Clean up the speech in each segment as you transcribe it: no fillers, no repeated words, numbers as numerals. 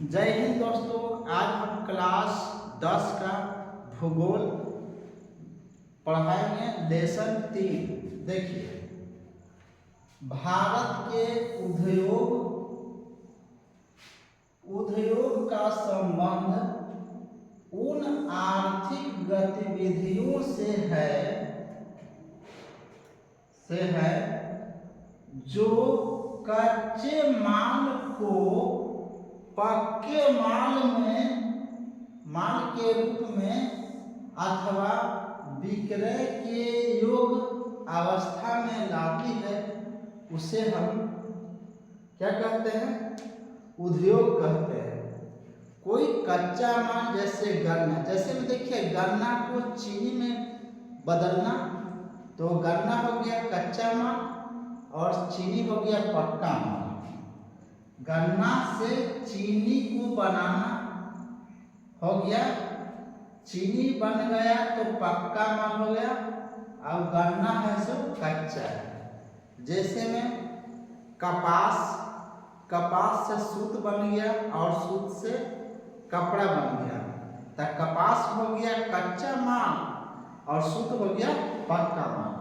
जय हिंद दोस्तों। आज हम क्लास 10 का भूगोल पढ़ाएंगे। लेसन 3 देखिए, भारत के उद्योग का संबंध उन आर्थिक गतिविधियों से है जो कच्चे माल को पक्के माल के रूप में अथवा विक्रय के योग्य अवस्था में लाती है। उसे हम क्या कहते हैं? उद्योग कहते हैं। कोई कच्चा माल जैसे गन्ना, जैसे में देखिए गन्ना को चीनी में बदलना, तो गन्ना हो गया कच्चा माल और चीनी हो गया पक्का माल। गन्ना से चीनी को बनाना हो गया, चीनी बन गया तो पक्का माल हो गया, और गन्ना है सो कच्चा है। जैसे में कपास से सूत बन गया और सूत से कपड़ा बन गया, तो कपास हो गया कच्चा माल और सूत हो गया पक्का माल।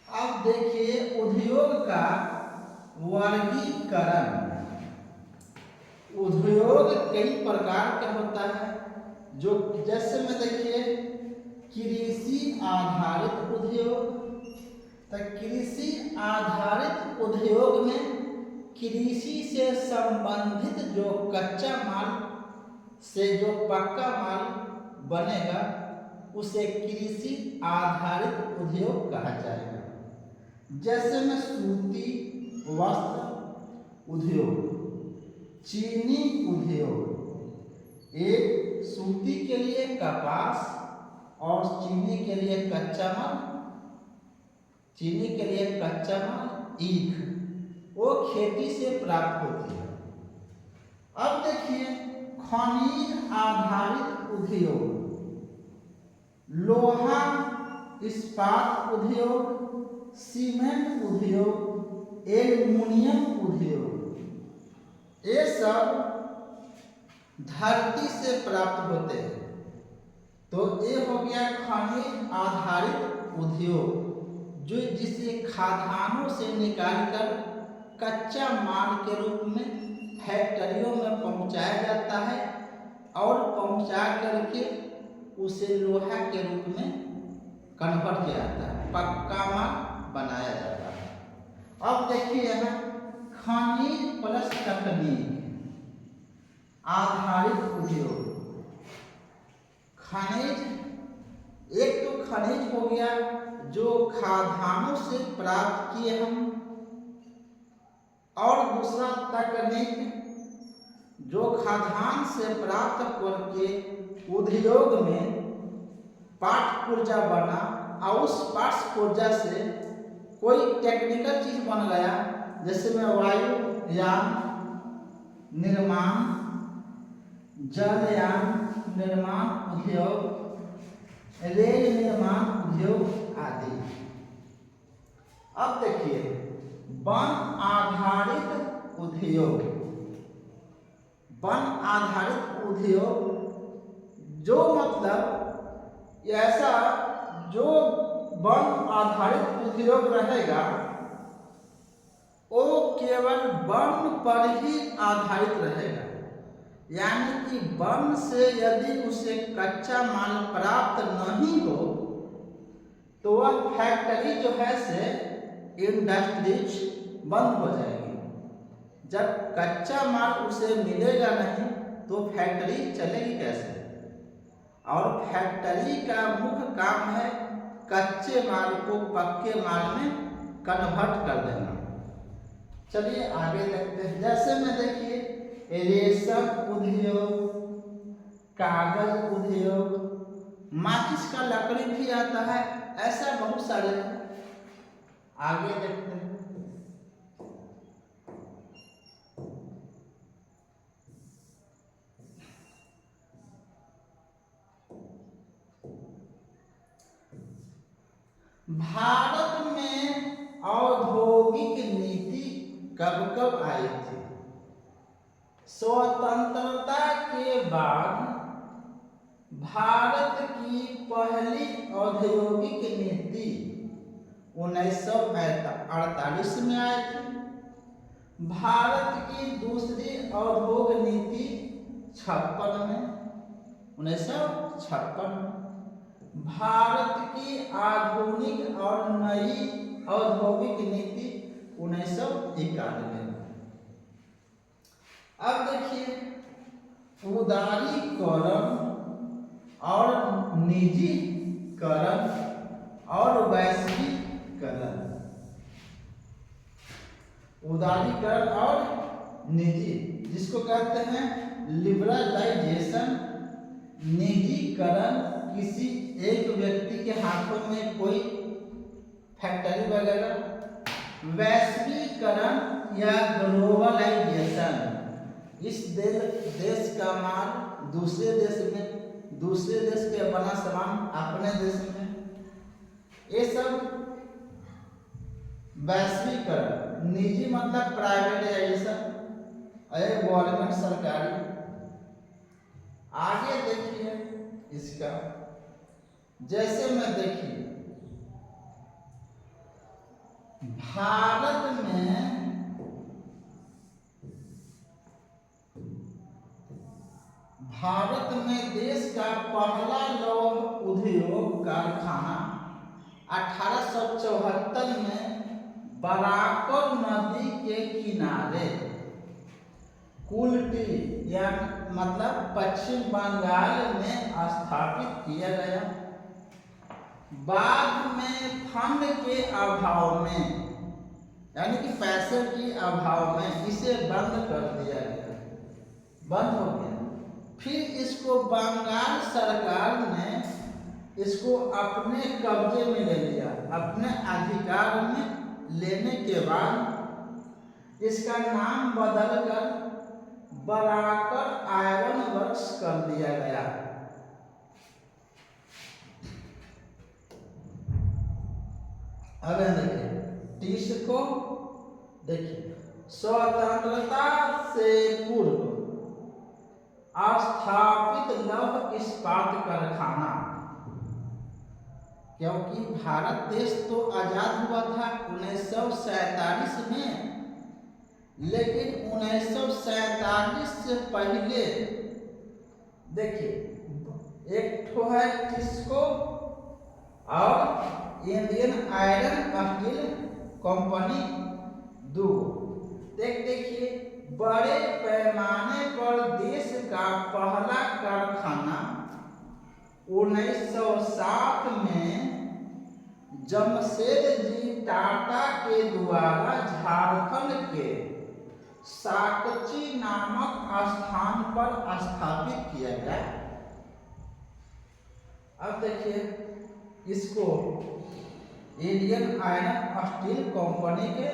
अब देखिए उद्योग का वर्गीकरण। उद्योग कई प्रकार का होता है, जो जैसे में देखिए कृषि आधारित उद्योग। तो कृषि आधारित उद्योग में कृषि से संबंधित जो कच्चा माल से जो पक्का माल बनेगा उसे कृषि आधारित उद्योग कहा जाएगा। जैसे में सूती वस्त्र उद्योग, चीनी उद्योग। एक सूती के लिए कपास और चीनी के लिए कच्चा माल ईख, वो खेती से प्राप्त होती है। अब देखिए खनिज आधारित उद्योग, लोहा इस्पात उद्योग, सीमेंट उद्योग, एल्युमिनियम उद्योग, ये सब धरती से प्राप्त होते हैं। तो ये हो गया खनिज आधारित उद्योग, जो जिसे खाद्यान्नों से निकालकर कच्चा माल के रूप में फैक्ट्रियों में पहुंचाया जाता है और पहुंचा करके उसे लोहा के रूप में कन्वर्ट किया जाता है, पक्का माल बनाया जाता है। अब देखिए यहाँ खनिज प्लस तकनीक आधारित उद्योग। खनिज, एक तो खनिज हो गया जो खाद्यान्नों से प्राप्त किए हम, और दूसरा तकनीक जो खाद्यान्न से प्राप्त करके उद्योग में पाठ पुर्जा बना, और उस पाठ पुर्जा से कोई टेक्निकल चीज बन गया, जैसे में वायुयान निर्माण, जलयान निर्माण उद्योग, रेल निर्माण उद्योग आदि। अब देखिए वन आधारित उद्योग। वन आधारित उद्योग जो मतलब ऐसा जो वन आधारित उद्योग रहेगा वो केवल वन पर ही आधारित रहेगा। यानी कि वन से यदि उसे कच्चा माल प्राप्त नहीं हो तो वह फैक्ट्री जो है से इंडस्ट्रीज बंद हो जाएगी। जब कच्चा माल उसे मिलेगा नहीं तो फैक्ट्री चलेगी कैसे? और फैक्ट्री का मुख्य काम है कच्चे माल को पक्के माल में कन्वर्ट कर देना। चलिए आगे देखते हैं। जैसे में देखिए रेशम उद्योग, कागज उद्योग, माचिस का लकड़ी भी आता है, ऐसा बहुत सारे हैं। आगे देखते हैं। भारत में औद्योगिक नीति कब कब आई थी? स्वतंत्रता के बाद भारत की पहली औद्योगिक नीति 1948 में आई थी। भारत की दूसरी औद्योगिक नीति 56 में 1956 में। भारत की आधुनिक और नई औद्योगिक नीति 1991 में। अब देखिए उदारीकरण और निजीकरण और वैश्वीकरण। उदारीकरण और निजी, जिसको कहते हैं लिबरलाइजेशन। निजीकरण किसी एक व्यक्ति के हाथों में कोई फैक्ट्री वगैरह। वैश्वीकरण या ग्लोबलाइजेशन, इस देश का माल दूसरे देश में, दूसरे देश के बना सामान अपने देश में, ये सब वैश्वीकरण। निजी मतलब प्राइवेटाइजेशन, गवर्नमेंट सरकारी। आगे देखिए इसका, जैसे में देखिए भारत में देश का पहला लौह उद्योग कारखाना 1874 में बराकर नदी के किनारे कुल्टी या मतलब पश्चिम बंगाल में स्थापित किया गया। बाद में फंड के अभाव में, यानी कि पैसे के अभाव में इसे बंद कर दिया गया, बंद हो गया। फिर इसको बंगाल सरकार ने इसको अपने कब्जे में ले लिया। अपने अधिकार में लेने के बाद इसका नाम बदलकर बराकर आयरन वर्क्स कर दिया गया। अब देखिए टिस्को, देखिए स्वतंत्रता से पूर्व स्थापित लौह इस्पात कारखाना, क्योंकि भारत देश तो आजाद हुआ था 1947 में, लेकिन 1947 से पहले देखिए एक ठो है टिस्को और इंडियन आयरन स्टील कंपनी, दो। देखिए बड़े पैमाने पर देश का पहला कारखाना 1907 में जमशेदजी टाटा के द्वारा झारखंड के साकची नामक स्थान पर स्थापित किया गया। अब देखिए इसको इंडियन आयरन स्टील कंपनी के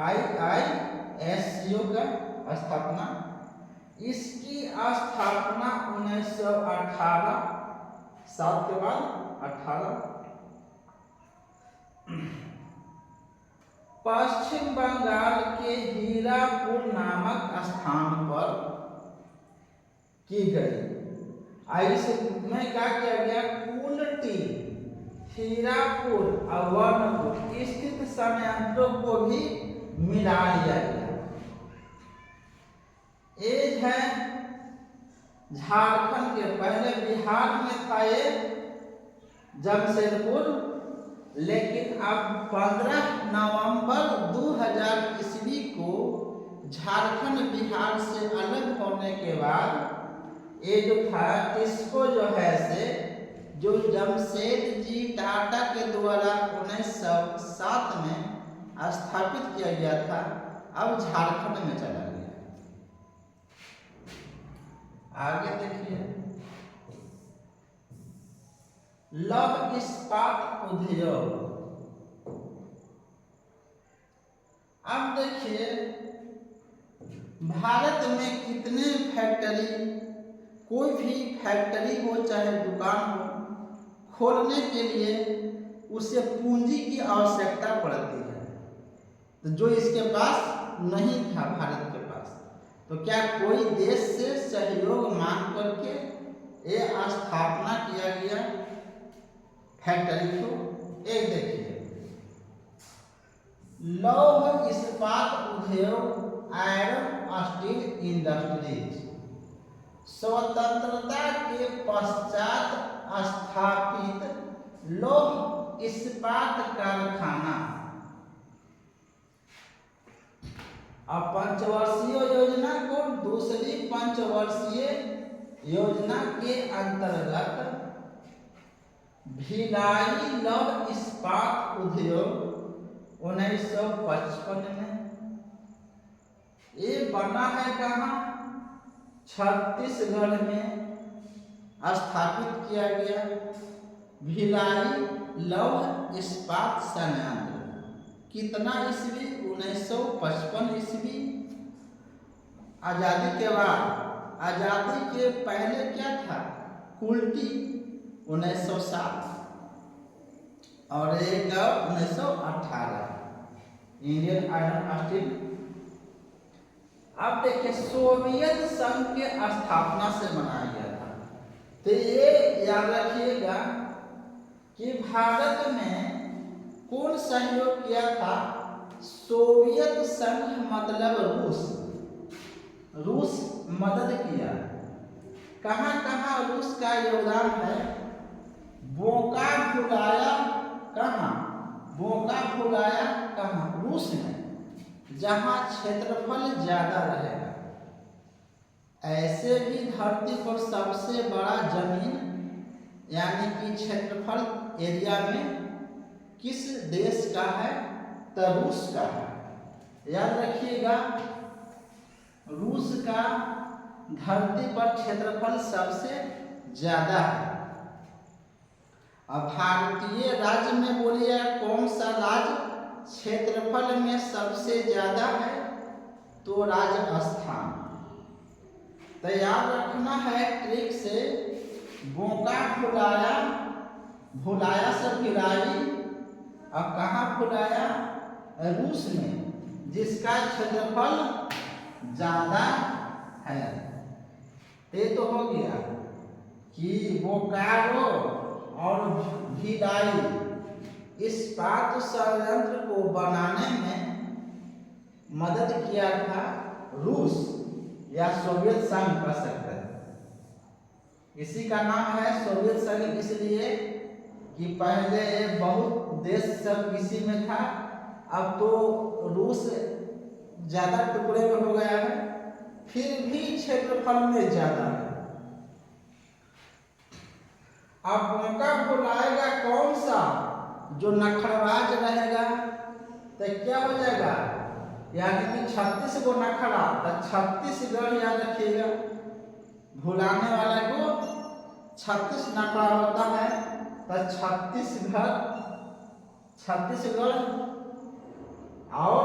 IISCO का स्थापना, इसकी स्थापना 1918 7 के बाद 18 पश्चिम बंगाल के हीरापुर नामक स्थान पर की गई। इसमें क्या किया गया, कुल्टी, हीरापुर और वर्णपुर स्थित संयंत्रों को भी मिला लिया गया। एक है झारखंड के, पहले बिहार में था ये जमशेदपुर, लेकिन अब 15 नवंबर 2000 ईस्वी को झारखंड बिहार से अलग होने के बाद ये जो था टिस्को जो है से जो जमशेदजी टाटा के द्वारा 1907 में स्थापित किया गया था, अब झारखंड में चला गया। आगे देखिए लौह इस्पात उद्योग। अब देखिए भारत में कितने फैक्ट्री, कोई भी फैक्ट्री हो चाहे दुकान हो, खोलने के लिए उसे पूंजी की आवश्यकता पड़ती है, तो जो इसके पास नहीं था भारत के पास। तो क्या कोई देश से सहयोग मांग करके ये स्थापना किया गया फैक्ट्री को? एक देखिए, लौह इस्पात उद्योग आयरन स्टील इंडस्ट्रीज स्वतंत्रता के पश्चात स्थापित लौह इस्पात कारखाना। अब पंचवर्षीय योजना को दूसरी पंचवर्षीय योजना के अंतर्गत भिलाई लौह इस्पात उद्योग 1955 में ये बना है कहाँ? छत्तीसगढ़ में स्थापित किया गया भिलाई लौह इस्पात संयंत्र। कितना ईस्वी? 1955 ईस्वी। आजादी के बाद, आजादी के पहले क्या था? कुल्टी 1907 और एक 1918 इंडियन आयरन स्टील। अब देखिए, सोवियत संघ के स्थापना से बनाया गया था। तो ये याद रखिएगा कि भारत में कौन सहयोग किया था? सोवियत संघ मतलब रूस मदद किया। कहाँ कहाँ रूस का योगदान है? बोका फुलाया कहाँ? बोका फुलाया कहाँ? रूस में, जहाँ क्षेत्रफल ज्यादा रहेगा। ऐसे भी धरती पर सबसे बड़ा जमीन यानी कि क्षेत्रफल एरिया में किस देश का है? तो रूस का है। याद रखिएगा, रूस का धरती पर क्षेत्रफल सबसे ज्यादा है। अब भारतीय राज्य में बोलिए कौन सा राज्य क्षेत्रफल में सबसे ज्यादा है? तो राजस्थान। तो याद रखना है ट्रिक से, बोका फुलाया, भुलाया से भिलाई, अब कहाँ फुलाया? रूस में, जिसका क्षेत्रफल ज्यादा है। ये तो हो गया कि बोकारो और भिलाई इस्पात संयंत्र को बनाने में मदद किया था रूस या सोवियत संघ कह सकते हैं। इसी का नाम है सोवियत संघ इसलिए कि पहले बहुत देश सब इसी में था। अब तो रूस ज्यादा टुकड़े में हो गया है, फिर भी क्षेत्रफल में ज्यादा है। अब मौका बुलाएगा कौन सा? जो नखड़बाज रहेगा तो क्या हो जाएगा? यानी कि 36 को नखड़ा, तो छत्तीसगढ़ याद रखिएगा। भुलाने वाला को 36 नखड़ा होता है, तो छत्तीसगढ़ और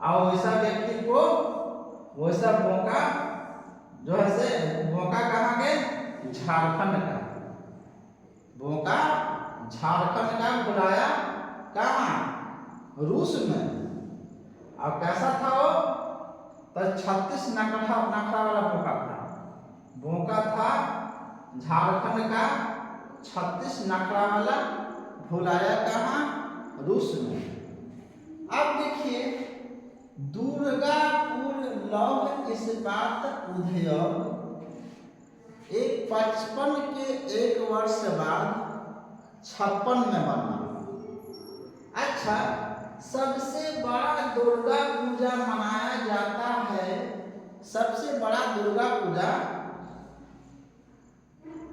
वैसा व्यक्ति को वैसा मौका जो है से मौका कहाँ के? झारखंड का। मौका झारखंड का बुलाया कहाँ? रूस में। और कैसा था वो? तो 36 नखड़ा वाला मौका था। मौका था झारखंड का 36 नखड़ा वाला, भुलाया कहाँ? रूस में। अब देखिए, दुर्गापुर लौह इस्पात उद्योग एक 55 के एक वर्ष बाद 56 में बना। अच्छा, सबसे बड़ा दुर्गा पूजा मनाया जाता है, सबसे बड़ा दुर्गा पूजा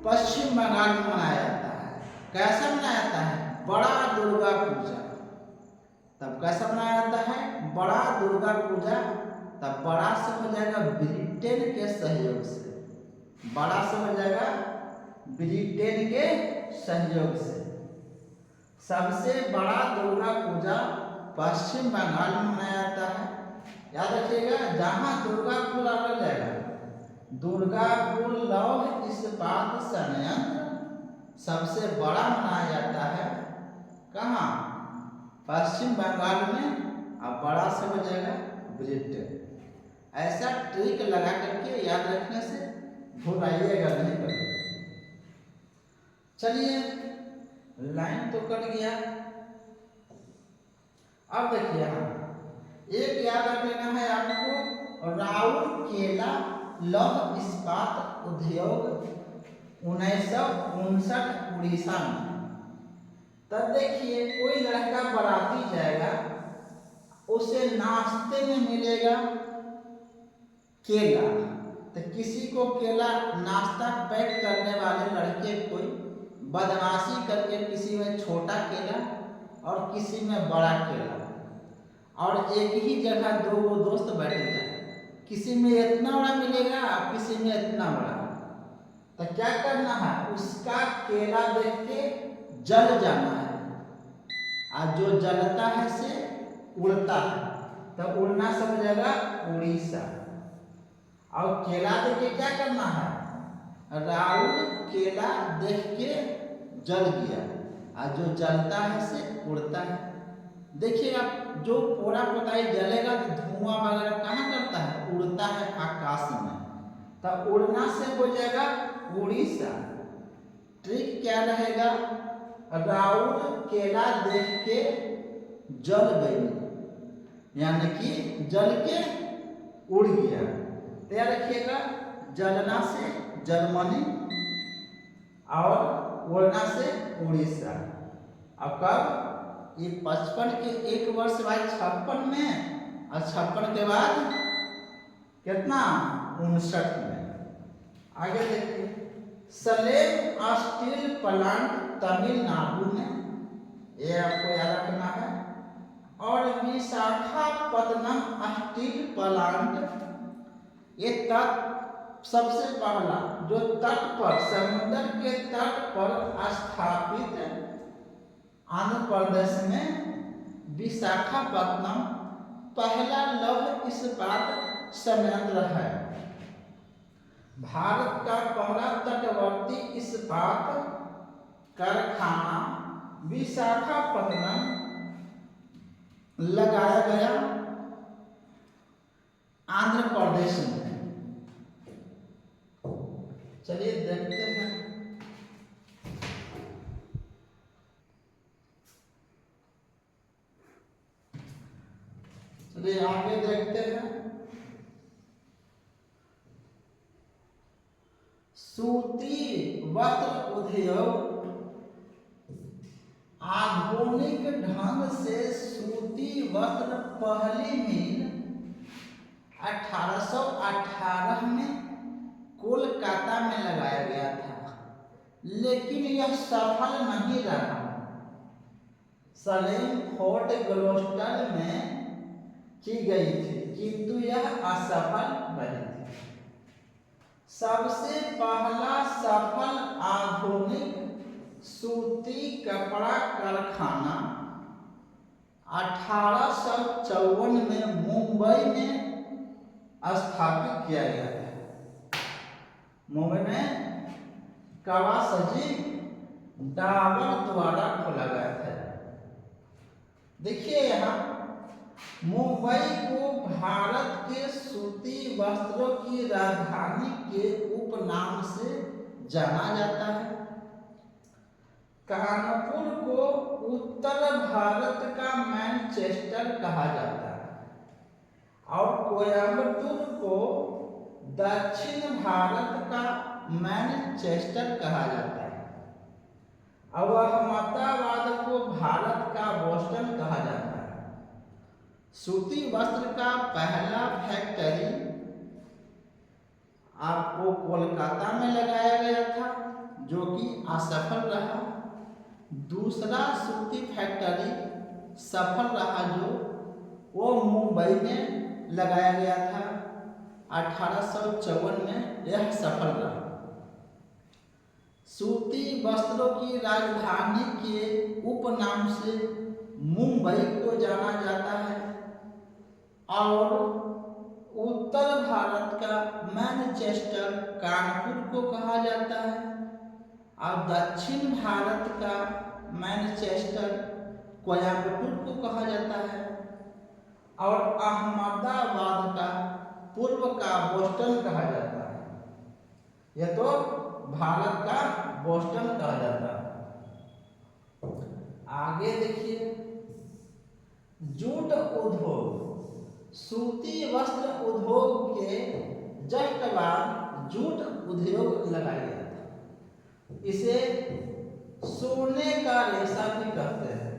पश्चिम बंगाल में मनाया जाता है। कैसा मनाया जाता है? बड़ा दुर्गा पूजा। तब कैसा मनाया जाता है? बड़ा दुर्गा पूजा। तब बड़ा से हो जाएगा ब्रिटेन के सहयोग से, बड़ा से हो जाएगा ब्रिटेन के सहयोग से। सबसे बड़ा दुर्गा पूजा पश्चिम बंगाल में मनाया जाता है। याद रखिएगा, जहाँ दुर्गापुर आ जाएगा, दुर्गापुर लौह इस्पात संयंत्र सबसे बड़ा मनाया जाता है। कहाँ? पश्चिम बंगाल में। अब बड़ा से हो जाएगा ब्रिटेन। ऐसा ट्रिक लगा करके याद रखने से भुलाइएगा नहीं कभी। चलिए, लाइन तो कट गया। अब देखिए, एक याद रख लेना है आपको, राउरकेला लौह इस्पात उद्योग 1959 उड़ीसा में। तब देखिए, कोई लड़का बाराती जाएगा, उसे नाश्ते में मिलेगा केला। तो किसी को केला नाश्ता पैक करने वाले लड़के कोई बदमाशी करके किसी में छोटा केला और किसी में बड़ा केला, और एक ही जगह दो दोस्त बैठेगा, किसी में इतना बड़ा मिलेगा किसी में इतना बड़ा। तो क्या करना है, उसका केला देख के जल जाना है, और जो जलता है से उड़ता है, तो उड़ना सब जगह उड़ीसा। और केला देख के क्या करना है, राउर केला देख के जल गया, और जो जलता है से उड़ता है। देखिएगा, जो पोड़ा पोताई जलेगा तो धुआं वगैरह कहाँ करता है, उड़ता है आकाश में। तो उड़ना से हो जाएगा उड़ीसा। ट्रिक क्या रहेगा, राउर केला देख के जल गई, यानी कि जल के उड़ गया। तैयार रखिएगा, जलना से जर्मनी और उड़ना से उड़ीसा। अब कब, ये 55 के एक वर्ष बाद 56 में, और 56 के बाद कितना, 59 में। आगे देखिए, सलेम स्टील प्लांट तमिलनाडु में, ये आपको याद रखना है। और विशाखापत्तनम स्टील प्लांट, ये तट सबसे पहला जो तट पर, समुद्र के तट पर स्थापित आंध्र प्रदेश में विशाखापत्तनम पहला लौह इस्पात संयंत्र है। भारत का पहला तटवर्ती इस्पात कारखाना विशाखापत्तनम लगाया गया आंध्र प्रदेश में। चलिए देखते हैं, चलिए आगे देखते हैं। सूती वस्त्र उद्योग, आधुनिक ढंग से सूती वस्त्र पहली मिल 1818 में कोलकाता में लगाया गया था, लेकिन यह सफल नहीं रहा। सलेम फोर्ट ग्लोस्टर में की गई थी, किंतु यह असफल रही थी। सबसे पहला सफल आधुनिक सूती कपड़ा कारखाना 1854 में मुंबई में स्थापित किया गया था। मुंबई में कावासाकी डाबर द्वारा खोला गया था। देखिए, यहाँ मुंबई को भारत के सूती वस्त्रों की राजधानी के उपनाम से जाना जाता है। कानपुर को उत्तर भारत का मैनचेस्टर कहा जाता है, और कोयम्बटूर को दक्षिण भारत का मैनचेस्टर कहा जाता है, और अहमदाबाद को भारत का बोस्टन कहा जाता है। सूती वस्त्र का पहला फैक्ट्री आपको कोलकाता में लगाया गया था, जो कि असफल रहा। दूसरा सूती फैक्ट्री सफल रहा, जो वो मुंबई में लगाया गया था 1854 में, यह सफल रहा। सूती वस्त्रों की राजधानी के उपनाम से मुंबई को जाना जाता है, और उत्तर भारत का मैनचेस्टर कानपुर को कहा जाता है, और दक्षिण भारत का मैनचेस्टर कोयम्बटूर को कहा जाता है, और अहमदाबाद का का बोस्टन कहा जाता है। यह तो भारत का बोस्टन कहा जाता है। आगे देखिए, जूट उद्योग, सूती वस्त्र उद्योग के जस्ट बाद जूट उद्योग लगाया गया था। इसे सोने का रेशा भी कहते हैं।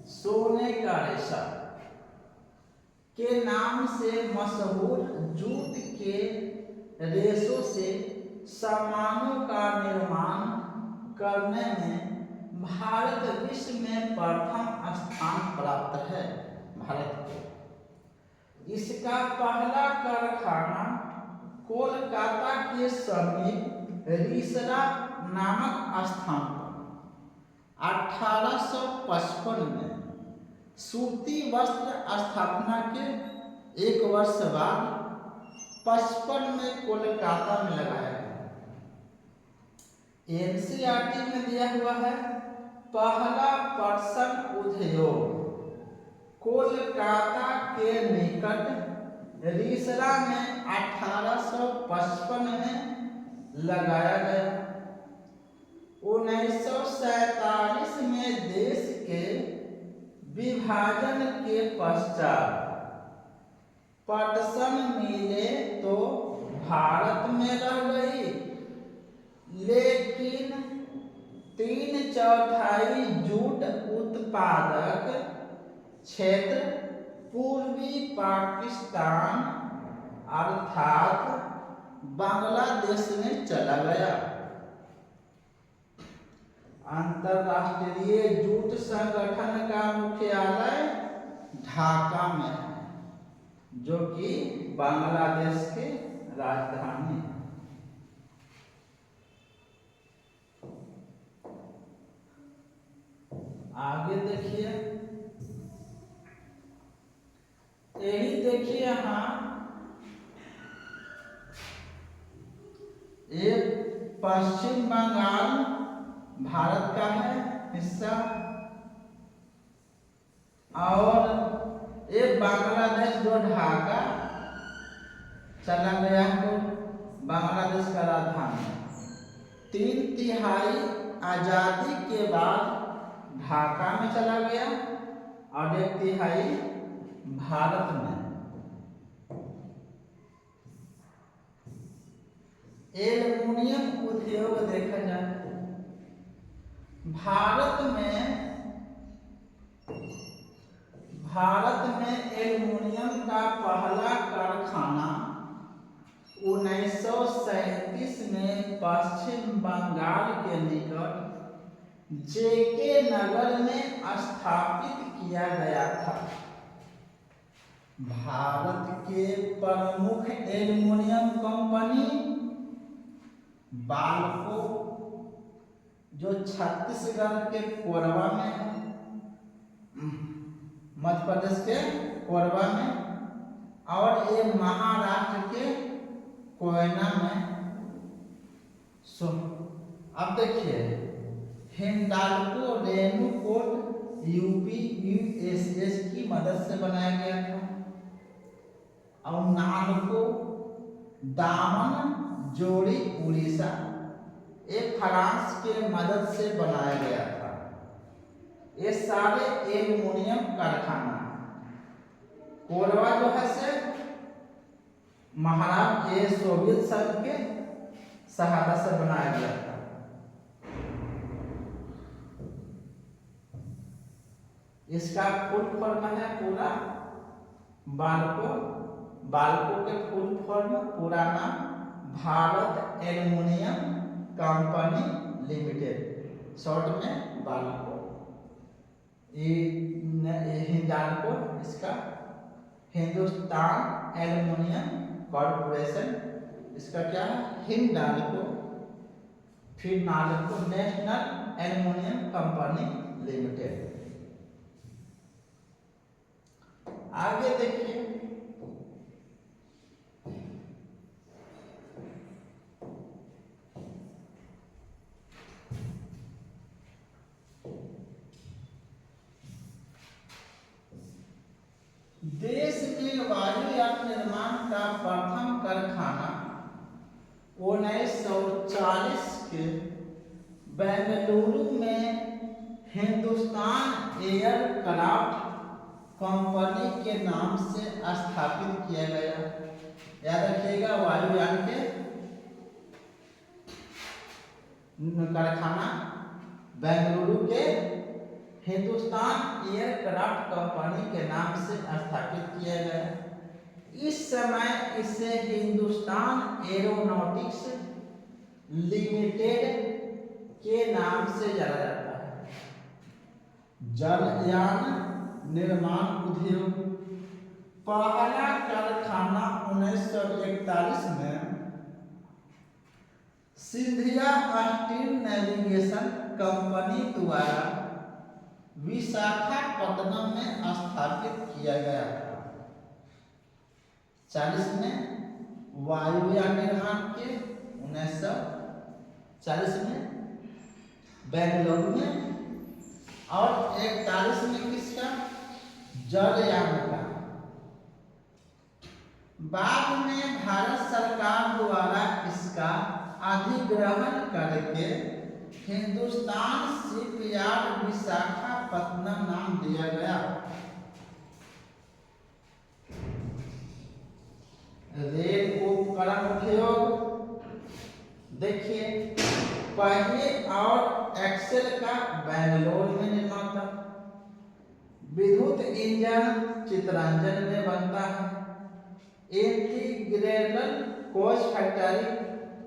सोने का रेशा के नाम से मशहूर जूट के रेशों से सामानों का निर्माण करने में भारत विश्व में प्रथम स्थान प्राप्त है। भारत को इसका पहला कारखाना कोलकाता के समीप रिसरा नामक स्थान पर 1855 में सूती वस्त्र स्थापना के एक वर्ष बाद 55 में कोलकाता में लगाया गया। एनसीईआरटी में दिया हुआ है, पहला पटसन उद्योग कोलकाता के निकट रिसरा में 1855 में लगाया गया। 1947 में देश के विभाजन के पश्चात पटसन मिलें तो भारत में रह गई, लेकिन 3/4 जूट उत्पादक क्षेत्र पूर्वी पाकिस्तान अर्थात बांग्लादेश में चला गया। अंतर्राष्ट्रीय जूट संगठन का मुख्यालय ढाका में है, जो कि बांग्लादेश की राजधानी है। आगे देखिए, यही देखिए यहाँ एक पश्चिम बंगाल भारत का है हिस्सा, और एक बांग्लादेश जो ढाका चला गया है, तो बांग्लादेश का राजधानी। 3/3 आजादी के बाद ढाका में चला गया और 1/3 भारत में। एल्युमिनियम उद्योग देखा जाए, भारत में एल्युमिनियम का पहला कारखाना 1937 में पश्चिम बंगाल के निकट जेके नगर में स्थापित किया गया था। भारत के प्रमुख एल्युमिनियम कंपनी बाल्को, जो छत्तीसगढ़ के कोरबा में है, मध्य प्रदेश के कोरबा में, और ये महाराष्ट्र के कोयना में। अब देखिए, हिंडाल्को रेणुकूट यूपी यूएसएस की मदद से बनाया गया था, और नालको दामन जोड़ी उड़ीसा एक फ्रांस के मदद से बनाया गया था। ये सारे एल्युमिनियम कारखाना, कोरबा जो है से महाराष्ट्र ये सोवियत संघ के सहायता से बनाया गया था। इसका फुल फॉर्म है पूरा बाल्को के फुल फॉर्म पूरा नाम Bharat aluminium company limited, short में बाल्को। हिंडाल्को इसका हिंदुस्तान एल्युमिनियम कॉर्पोरेशन, इसका क्या है हिंडाल्को। फिर NALCO national aluminium company limited. आगे देखिए, देश में वायुयान निर्माण का प्रथम कारखाना 1940 के बेंगलुरु में हिंदुस्तान एयरक्राफ्ट कंपनी के नाम से स्थापित किया गया। याद रखिएगा, वायुयान के कारखाना बेंगलुरु के हिंदुस्तान एयरक्राफ्ट कंपनी के नाम से स्थापित किया गया। इस समय इसे हिंदुस्तान एरोनॉटिक्स लिमिटेड के नाम से जाना जाता है। जलयान निर्माण उद्योग पहला कारखाना 1941 में सिंधिया स्टील नेविगेशन कंपनी द्वारा विशाखापत्तनम में स्थापित किया गया था। 40 में वायुयान निर्माण के 1940 में बेंगलुरु में, और 41 में किसका? जलयान का। बाद में भारत सरकार द्वारा इसका अधिग्रहण करके हिंदुस्तान शिपयार्ड विशाखापत्तनम नाम दिया गया। रेल उपकरण उद्योग देखिए, पहिए और एक्सेल का बेंगलोर में निर्माण था। विद्युत इंजन चितरंजन में बनता है। Integrated coach factory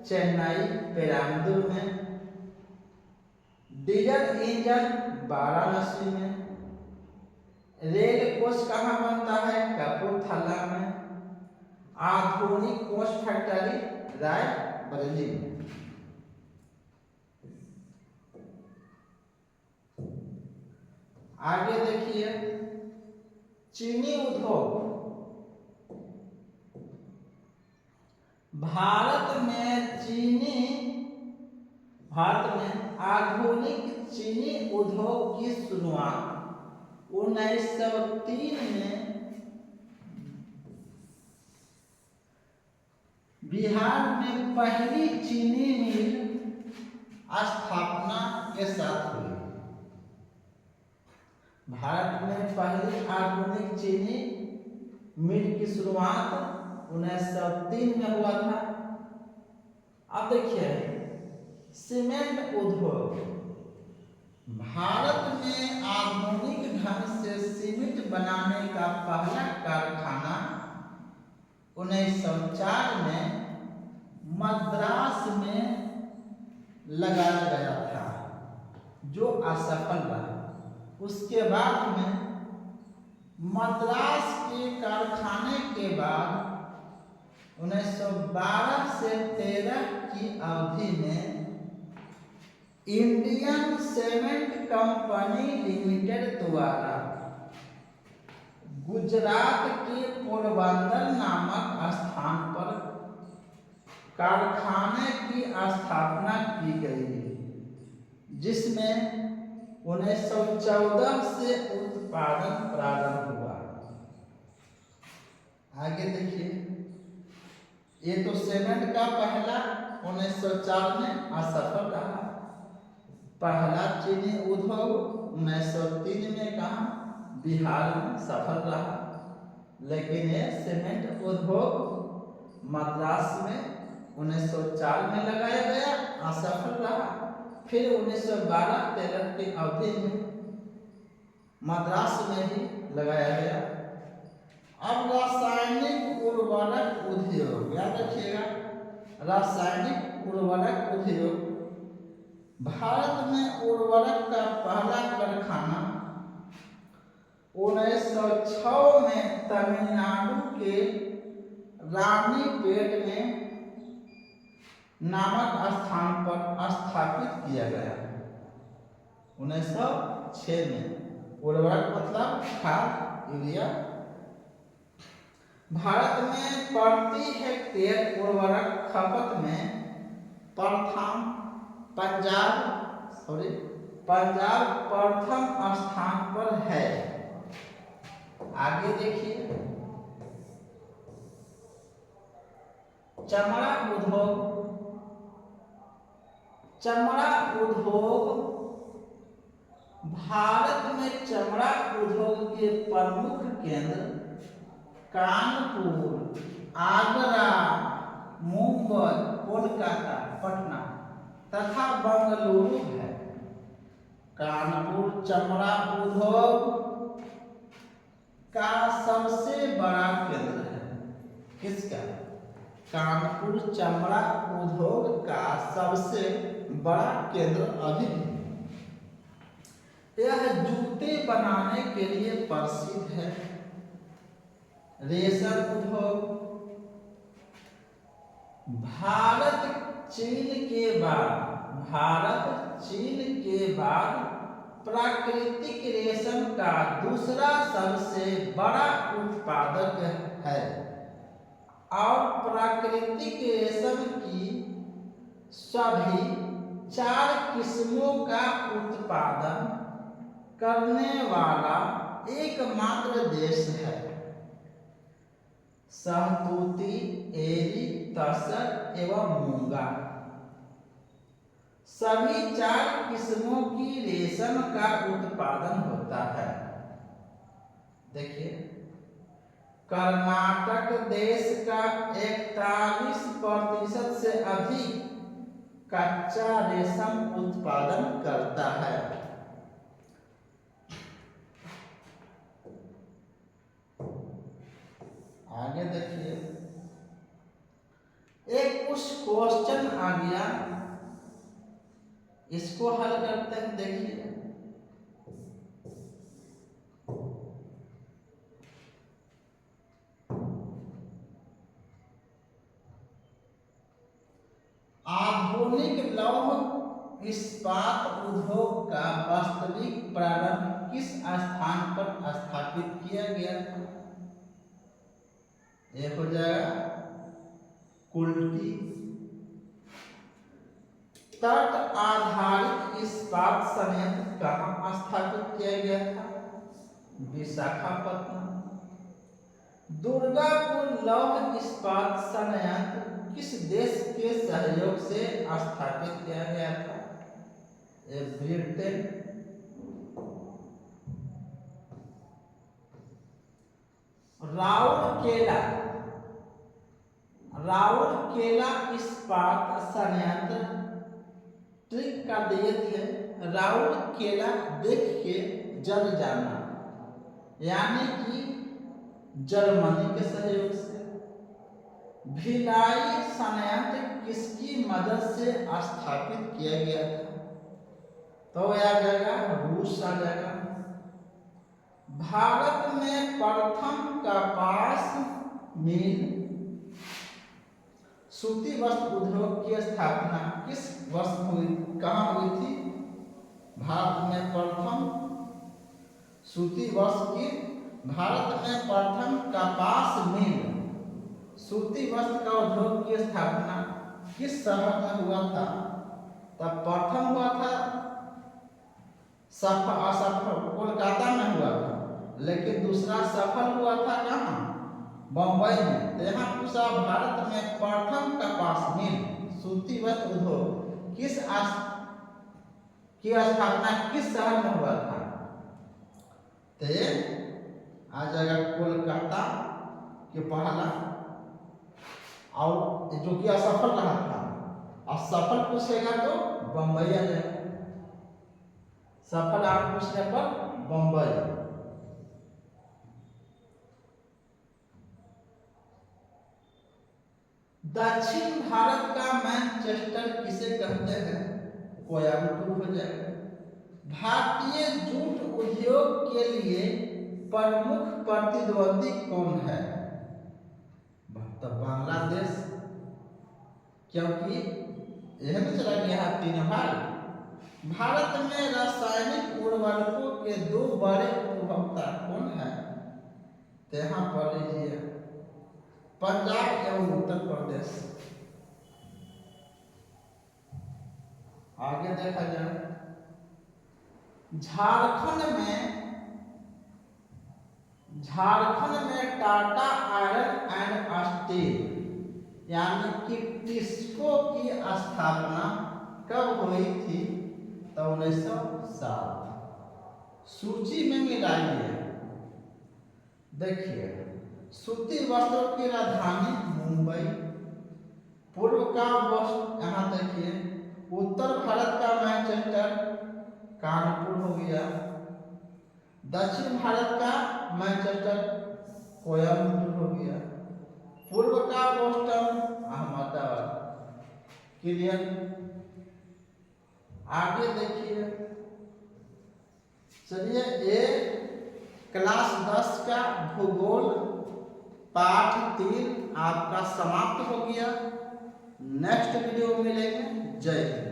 Chennai Perambalur में। डीजल इंजन वाराणसी में। रेल कोच कहाँ बनता है? कपूरथला में। आधुनिक कोच फैक्ट्री रायबरेली में। आगे देखिए, चीनी उद्योग। भारत में आधुनिक चीनी उद्योग की शुरुआत 1903 में बिहार में पहली चीनी मिल स्थापना के साथ हुई। भारत में पहली आधुनिक चीनी मिल की शुरुआत 1903 में हुआ था। अब देखिए, सीमेंट उद्योग। भारत में आधुनिक ढंग से सीमेंट बनाने का पहला कारखाना 1904 में मद्रास में लगाया गया था, जो असफल रहा। उसके बाद में मद्रास के कारखाने के बाद 1912 से 13 की अवधि में इंडियन सीमेंट कंपनी लिमिटेड द्वारा गुजरात के पोरबंदर नामक स्थान पर कारखाने की स्थापना की गई, जिसमें 1914 से उत्पादन प्रारंभ हुआ। आगे देखिए, ये तो सीमेंट का पहला 1904 में असफल रहा। पहला चीनी उद्योग 1903 में कहा बिहार में सफल रहा, लेकिन ये सीमेंट उद्योग मद्रास में 1904 में लगाया गया, असफल रहा। फिर 1912-13 की अवधि में मद्रास में ही लगाया गया। अब रासायनिक उर्वरक उद्योग, याद रखिएगा, रासायनिक उर्वरक उद्योग। भारत में उर्वरक का पहला कारखाना 1906 में तमिलनाडु के रानीपेट में नामक स्थान पर स्थापित किया गया। 1906 में उर्वरक मतलब खाद, यूरिया। भारत में प्रति हेक्टेयर उर्वरक खपत में पंजाब प्रथम स्थान पर है। आगे देखिए, चमड़ा उद्योग भारत में चमड़ा उद्योग के प्रमुख केंद्र कानपुर, आगरा, मुंबई, कोलकाता, पटना तथा बंगलुरु है। कानपुर चमड़ा उद्योग का सबसे बड़ा केंद्र है। किसका? कानपुर चमड़ा उद्योग का सबसे बड़ा केंद्र अभी भी। यह जूते बनाने के लिए प्रसिद्ध है। रेशम उद्योग भारत चीन के बाद प्राकृतिक रेशम का दूसरा सबसे बड़ा उत्पादक है और प्राकृतिक रेशम की सभी 4 किस्मों का उत्पादन करने वाला एकमात्र देश है। सहतूती, एरी, तसर एवं मूंगा सभी 4 किस्मों की रेशम का उत्पादन होता है। देखिए, कर्नाटक देश का 41% से अधिक कच्चा रेशम उत्पादन करता है। आगे देखिए, एक कुछ क्वेश्चन आ गया, इसको हल करते हैं। देखिए, आधुनिक लौह इस्पात उद्योग का वास्तविक प्रारंभ किस स्थान पर स्थापित किया गया था? ये हो जाएगा कुल्टी। तट आधारित इस्पात संयंत्र कहाँ स्थापित किया गया था? विशाखापट्टनम। दुर्गापुर लौह इस्पात संयंत्र किस देश के सहयोग से स्थापित किया गया था? ब्रिटेन। राउरकेला इस्पात संयंत्र ट्रिक का दिए थे। राउरकेला देख के जल जाना, यानी कि जर्मनी के सहयोग से। भिलाई संयंत्र किसकी मदद से स्थापित किया गया था? तो आ जाएगा रूस आ जाएगा। भारत में प्रथम कपास मिल सूती वस्त्र उद्योग की स्थापना किस वर्ष हुई, कहाँ हुई थी? भारत में प्रथम सूती वस्त्र की भारत में प्रथम कपास मिल सूती वस्त्र का उद्योग की स्थापना किस शहर में हुआ था? तब प्रथम हुआ था असफल कोलकाता में हुआ था, लेकिन दूसरा सफल हुआ था कहाँ? बम्बई में। तो यहाँ पूछा भारत में प्रथम कपास मिल सूती वस्त्र उद्योग की स्थापना किस शहर में हुआ था? तो आ जाएगा कोलकाता के पहला, और जो कि असफल रहा था। असफल पूछेगा तो बम्बई आ जाएगा। सफल आप पूछने पर बम्बई। दक्षिण भारत का मैनचेस्टर किसे कहते हैं? कोयम्बटूर हो जाएगा। भारतीय जूट उद्योग के लिए प्रमुख प्रतिद्वंदी कौन है? तो बांग्लादेश, क्योंकि यह तो चला गया 3 भाग। भारत में रासायनिक उर्वरकों के 2 बड़े उपभोक्ता कौन है? तो यहाँ पर लीजिए पंजाब एवं उत्तर प्रदेश। आगे देखा जाए, झारखंड में टाटा आयरन एंड स्टील यानी कि टिस्को की स्थापना कब हुई थी? तो 1907। सूची में मिलाइए। देखिए, सूती वस्त्रों की राजधानी मुंबई, पूर्व का वस्त्र यहाँ देखिए, उत्तर भारत का मैनचेस्टर कानपुर हो गया, दक्षिण भारत का मैनचेस्टर कोयम्बटूर हो गया, पूर्व का बोस्टन अहमदाबाद। क्लियर? आगे देखिए, चलिए ये क्लास 10 का भूगोल पाठ 3 आपका समाप्त हो गया। नेक्स्ट वीडियो मिलेंगे। जय हिंद।